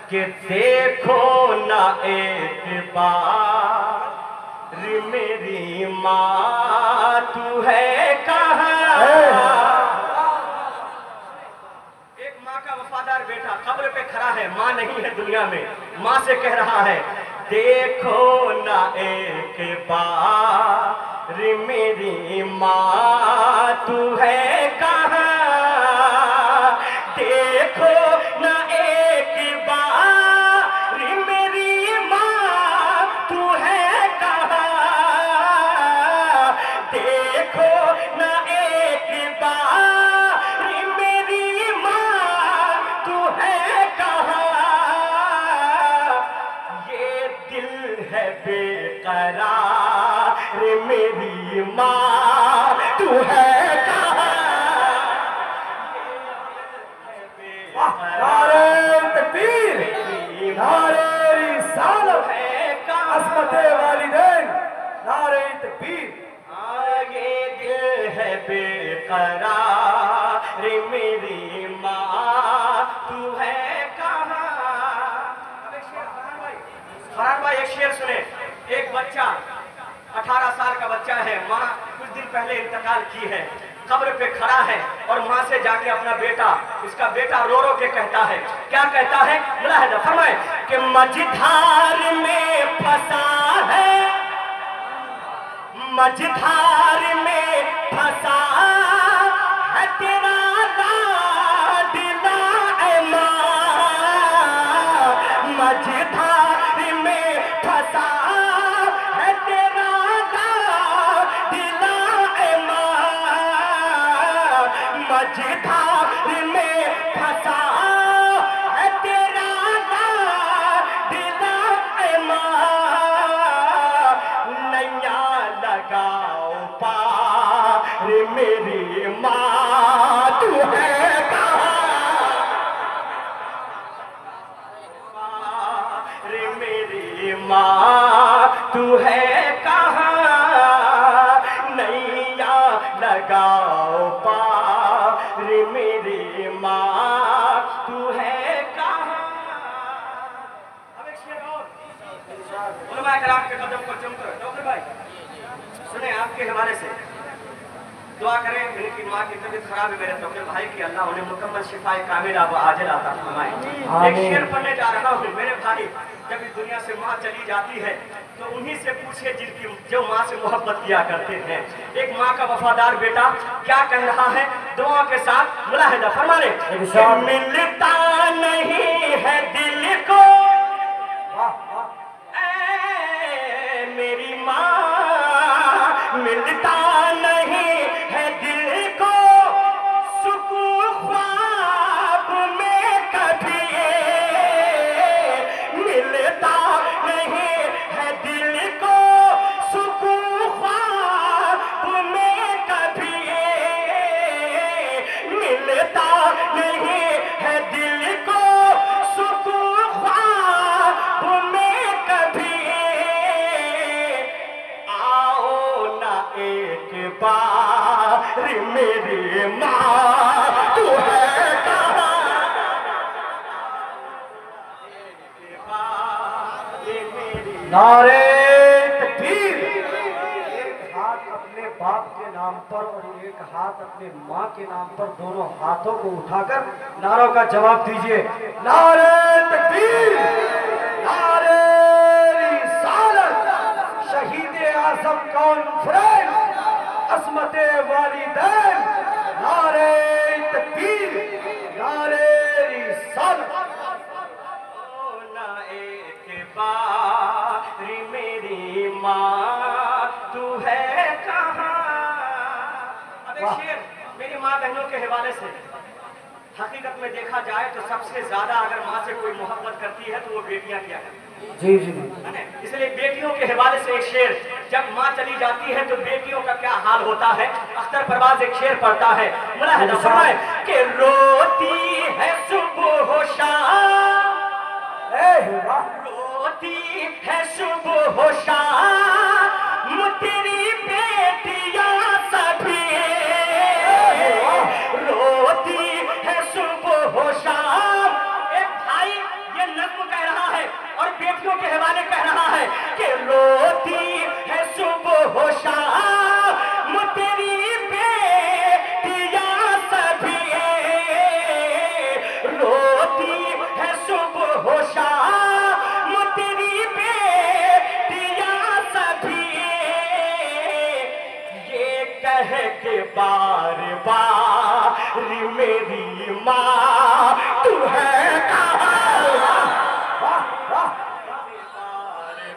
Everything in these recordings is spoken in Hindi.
कि देखो ना एक बार मेरी माँ तू है कहाँ। एक माँ का वफादार बेटा कब्र पे खड़ा है, माँ नहीं है दुनिया में, माँ से कह रहा है देखो ना एक बार मेरी माँ तू है कहाँ। देखो ना एक बार मेरी माँ तू है कहाँ। देखो ना एक बार मेरी माँ तू है कहाँ। ये दिल है बेकरार मेरी माँ तू है कहाँ। नारे तकबीर, नारे रिसालत, अस्मते वालिदैन, नारे तकबीर। आगे दिल है बेकरार मेरी माँ तू है कहाँ। फरहान भाई एक शेर सुने। एक बच्चा 18 साल का बच्चा है, माँ कुछ दिन पहले इंतकाल की है, कब्र पे खड़ा है और माँ से जाके अपना बेटा, इसका बेटा रो रो के कहता है, क्या कहता है मुलाहिजा फरमाए कि मझधार में फंसा है, मझधार में फंसा है तेरा लाडला ऐ माँ। मझधार में फंसा है तेरा लाडला ऐ माँ। मझधार में फंसा है तेरा लाडला ऐ माँ। नैया लगाओ पार मेरी माँ तू है कहाँ। पार मेरी माँ तू है कहाँ। नैया लगाओ पार मेरी माँ तू है कहाँ। अब एक शेर और उलमा कराम के कदम पर जमकर डॉक्टर भाई सुने आपके हवाले से दुआ करें। मेरी माँ की तबीयत खराब है मेरे डॉक्टर भाई की, अल्लाह उन्हें मुकम्मल शिफाए कामिला व आजिल अता फरमाए। एक शेर पढ़ने जा रहा हूँ मेरे भाई, जब इस दुनिया से माँ चली जाती है तो उन्हीं से पूछे जिनकी जो माँ से मोहब्बत किया करते हैं। एक माँ का वफादार बेटा क्या कह रहा है दुआ के साथ मुलाहिजा फरमाने, मिलता नहीं है दिल को मेरी माँ, मिलता नहीं है दिल को सुकून ख्वाब में कभी। मिलता नहीं है दिल को सुकून ख्वाब में कभी। मिलता नहीं है दिल को सुकून ख्वाब में कभी। एक बार मेरी माँ तू है कहाँ। नारे तकबीर। एक हाथ अपने बाप के नाम पर और एक हाथ अपने माँ के नाम पर, दोनों हाथों को उठाकर नारों का जवाब दीजिए। नारे तकबीर, नारे रिसालत, शहीद आजम कॉन्फ्रेंस, अस्मते वालिदैन, नारे तकबीर, नारे रिसालत। ना एक बार मेरी माँ तू है कहाँ। अब एक शेर मेरी माँ बहनों के हवाले से। हकीकत में देखा जाए तो सबसे ज्यादा अगर माँ से कोई मोहब्बत करती है तो वो बेटियां किया करती हैं। जी जी इसलिए बेटियों के हवाले से एक शेर, जब माँ चली जाती है तो बेटियों का क्या हाल होता है। अख्तर परवाज एक शेर पढ़ता है, मुलाहिजा फरमाए कि रोती है सुबह हो शाम, रोती है सुबह हो शाम तेरी बेटियां सभी। रोती है सुबह हो शाम। एक भाई ये नज्म मालिक कह रहा है कि रोती है सुबह हो शाम तेरी बेटियां सभी, रोती है सुबह हो शाम तेरी बेटियां सभी, ये कह के बार बार मेरी माँ तू है कहाँ, बार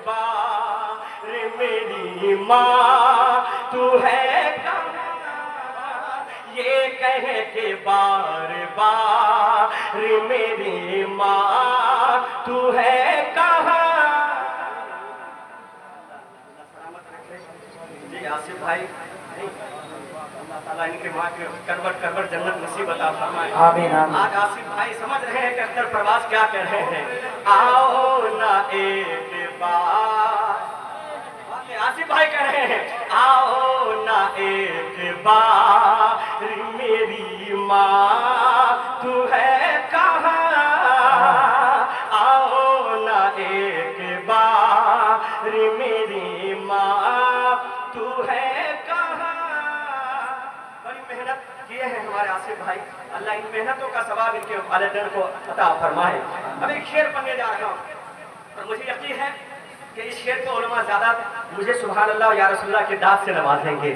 बार मेरी माँ तू है कहाँ, ये कह के बार बार मेरी माँ तू है कहाँ। जी आसिफ भाई, अल्लाह ताला इनके माँ के करवट करवट जन्नत नसीब अता फरमाए। आमीन आमीन। आज आसिफ भाई समझ रहे हैं कि अख्तर प्रवास क्या कह रहे हैं, आओ ना एक बार, आसिफ भाई कह रहे हैं आओ ना एक बार मेरी माँ तू है कहाँ, आओ ना एक बार मेरी माँ तू है कहाँ। बड़ी मेहनत किए हैं हमारे आसिफ भाई, अल्लाह इन मेहनतों का सवाब इनके वालिदैन को अता फरमाए। अब एक शेर पढ़ने जा रहा हूँ और मुझे यकीन है कि इस शेर को उलमा ज़्यादा मुझे सुभान अल्लाह या रसूलुल्लाह के दाद से नवाजेंगे,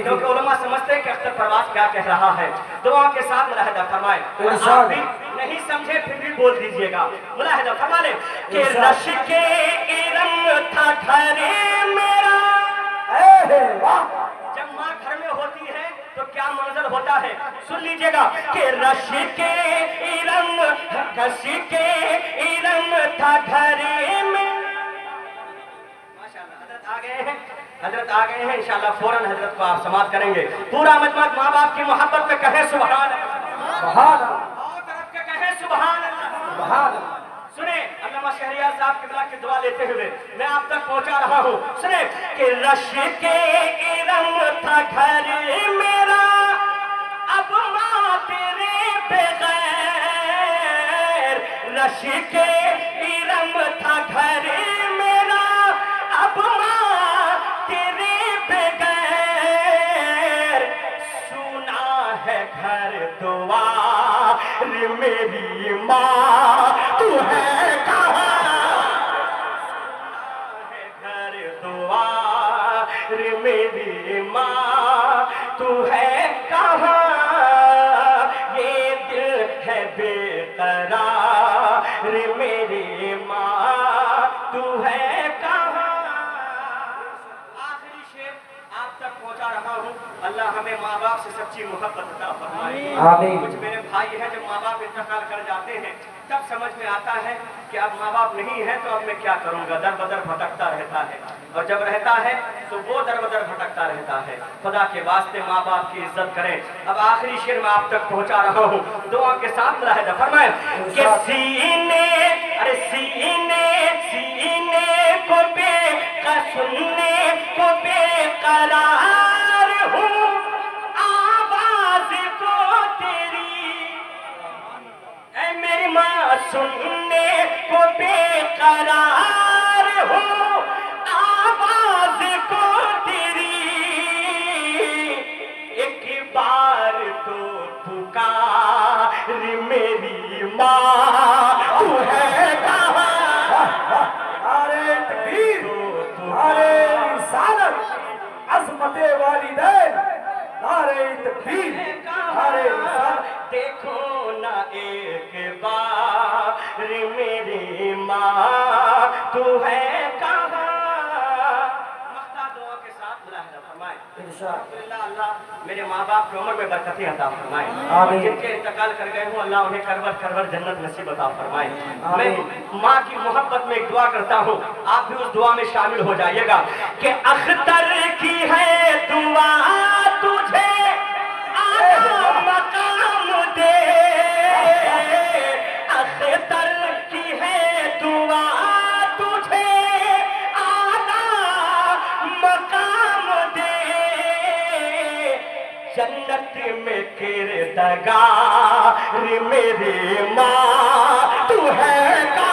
क्योंकि उलमा समझते हैं कि अख्तर परवाज़ क्या कह रहा है। दुआ के साथ मुलाहिदा फरमाए, आप भी नहीं समझे फिर भी बोल दीजिएगा, मुलाहिदा फरमा ले कि रश के इरम था घर मेरा, जब माँ घर में होती है तो क्या मंजर होता है, सुन लीजिएगा कि रश के इरम था घर में। हजरत आ गए हैं, इंशाल्लाह फौरन हजरत को आप समाप्त करेंगे। पूरा मजमा माँ बाप की मोहब्बत में कहे सुभान अल्लाह, और तरफ के कहे सुभान अल्लाह। सुने अल्लामा शहरियार साहब किबला की दुआ लेते हुए मैं आप तक पहुंचा रहा हूँ। सुने कि रश के इरम था घर मेरा, अब माँ तेरे बगैर, रश के इरम था घर मेरा, अब माँ तेरे बगैर, सुना है घर दुआ मेरी माँ तू है कहाँ, है घर दुआ मेरी माँ तू है कहाँ, ये दिल है बेकरार मेरी माँ तू है कहाँ। आखिरी शेर आप तक पहुंचा रहा हूँ, अल्लाह हमें माँ बाप से सच्ची मोहब्बत अता फरमाए। कुछ मेरे भाई हैं जब माँ बाप इंतकाल कर जाते हैं तब समझ में आता है कि अब माँ बाप नहीं है तो अब मैं क्या करूँगा, दर बदर भटकता रहता है, और जब रहता है तो वो दर बदर भटकता रहता है। खुदा के वास्ते माँ बाप की इज्जत करें। अब आखिरी शेर मैं आप तक पहुँचा रहा हूँ, दुआ के साथ मुलाहिदा फरमाएं कि सीने अरे सीने सीने को सुनने को बेकरार हूँ, आवाज को तेरी ऐ मेरी माँ सुनने को बेकरार हूँ, आवाज को तेरी एक बार तो पुकार मेरी माँ तू है कहाँ, अरे तकबीर, अरे रिसालत, अज़मते वालिदैन, अरे तकबीर, अरे रिसालत। देखो ना एक बार मेरी माँ तू है कहाँ। मख्ता दुआ के साथ मुलाहिदा फरमाए। अल्लाह अल्लाह मेरे माँ बाप की उम्र में बरकतें अता फरमाए, और जिनके इंतकाल कर गए हूँ अल्लाह उन्हें करवट करवट जन्नत नसीब अता फरमाए। मैं माँ की मोहब्बत में एक दुआ करता हूँ, आप भी उस दुआ में शामिल हो जाइएगा कि अख्तर की है दुआ तुझे आला मकाम दे, अख्तर की है दुआ तुझे आला मकाम दे, जन्नत में किरदगार मेरी माँ तू है का